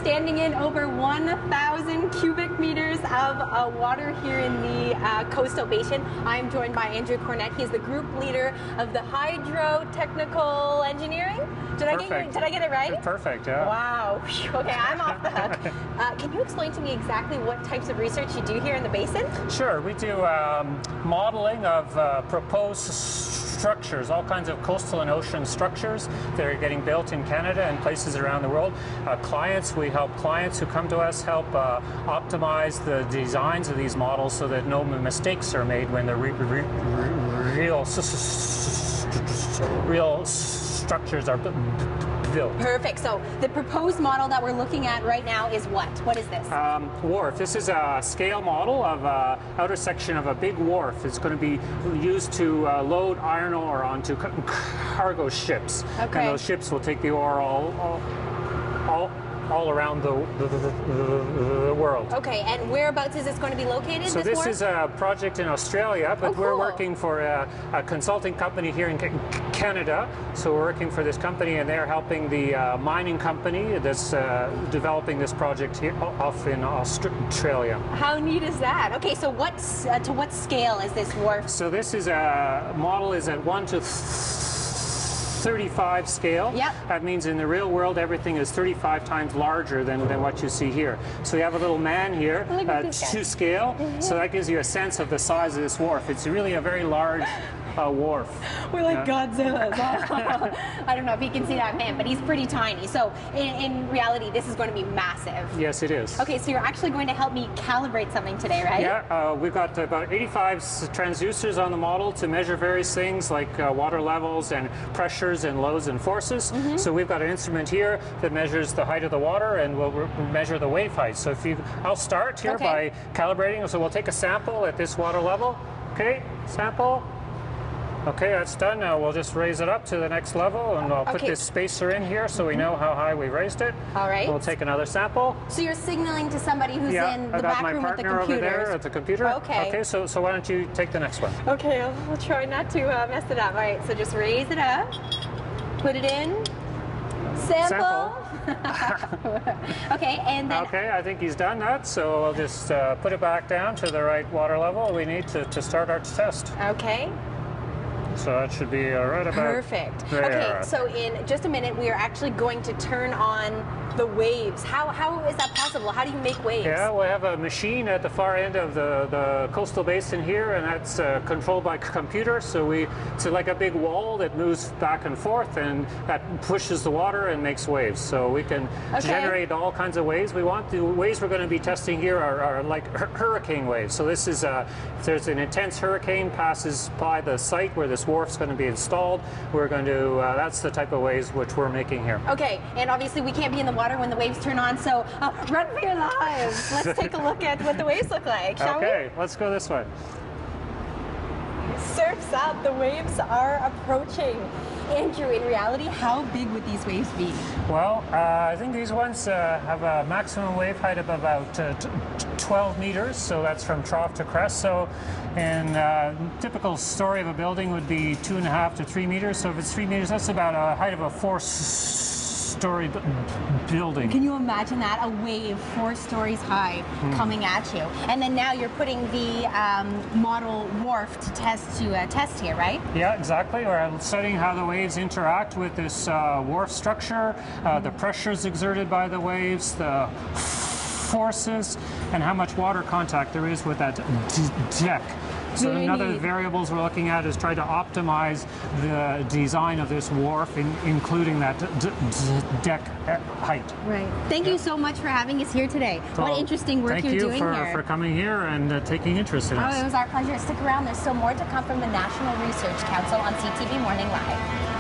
standing in over 1,000 cubic meters of water here in the coastal basin. I'm joined by Andrew Cornett. He's the group leader of the hydro-technical engineering. Did I get it right? Perfect, yeah. Wow. Okay, I'm off the hook. Can you explain to me exactly what types of research you do here in the basin? Sure. We do modeling of proposed structures, all kinds of coastal and ocean structures that are getting built in Canada and places around the world. We help clients who come to us help optimize the designs of these models so that no mistakes are made when the real structures are built. Perfect. So the proposed model that we're looking at right now is what? What is this? Wharf. This is a scale model of an outer section of a big wharf. It's going to be used to load iron ore onto cargo ships. Okay. And those ships will take the ore all around the world. Okay, and whereabouts is this going to be located? So this is a project in Australia, but we're working for a consulting company here in Canada. So we're working for this company, and they're helping the mining company that's developing this project here off in Australia. How neat is that? Okay, so to what scale is this wharf? So this is a model is at 1 to 35 scale. Yep. That means in the real world everything is 35 times larger than what you see here. So you have a little man here to scale. So that gives you a sense of the size of this wharf. It's really a very large wharf. We're like Godzilla. I don't know if you can see that man, but he's pretty tiny. So in reality, this is going to be massive. Yes, it is. Okay, so you're actually going to help me calibrate something today, right? Yeah, we've got about 85 transducers on the model to measure various things like water levels and pressures and loads and forces. So we've got an instrument here that measures the height of the water and will measure the wave height. So I'll start here by calibrating. So we'll take a sample at this water level. Okay, sample. Okay, that's done. Now we'll just raise it up to the next level, and I'll put this spacer in here so we know how high we raised it. All right. We'll take another sample. So you're signaling to somebody who's in the back room with the computers. Over there at the computer. Okay. Okay, so why don't you take the next one? Okay, I'll try not to mess it up. All right, so just raise it up, put it in, sample. Okay, and then... Okay, I think he's done that, so we'll just put it back down to the right water level we need to start our test. Okay. So that should be right about perfect. there. Okay, so in just a minute, we are actually going to turn on the waves. How is that possible? How do you make waves? Yeah, we have a machine at the far end of the coastal basin here, and that's controlled by computer. So it's like a big wall that moves back and forth, and that pushes the water and makes waves. So we can generate all kinds of waves we want. The waves we're going to be testing here are like hurricane waves. So this is if there's an intense hurricane passes by the site where this wharf's going to be installed, we're going to that's the type of waves which we're making here. Okay, and obviously we can't be in the water when the waves turn on, so run for your lives. Let's take a look at what the waves look like, shall we? Okay, let's go this way. Surf's up, the waves are approaching. Andrew, in reality, how big would these waves be? Well, I think these ones have a maximum wave height of about 12 meters, so that's from trough to crest. So, typical story of a building would be 2.5 to 3 meters. So if it's 3 meters, that's about a height of a 4-story building. Can you imagine that? A wave 4 stories high coming at you. And then now you're putting the model wharf to test here, right? Yeah, exactly. We're studying how the waves interact with this wharf structure, the pressures exerted by the waves, the forces, and how much water contact there is with that deck. So another variables we're looking at is try to optimize the design of this wharf, including that deck height. Right. Thank you so much for having us here today. So what interesting work you're doing here. Thank you for coming here and taking interest in us. It was our pleasure. Stick around. There's still more to come from the National Research Council on CTV Morning Live.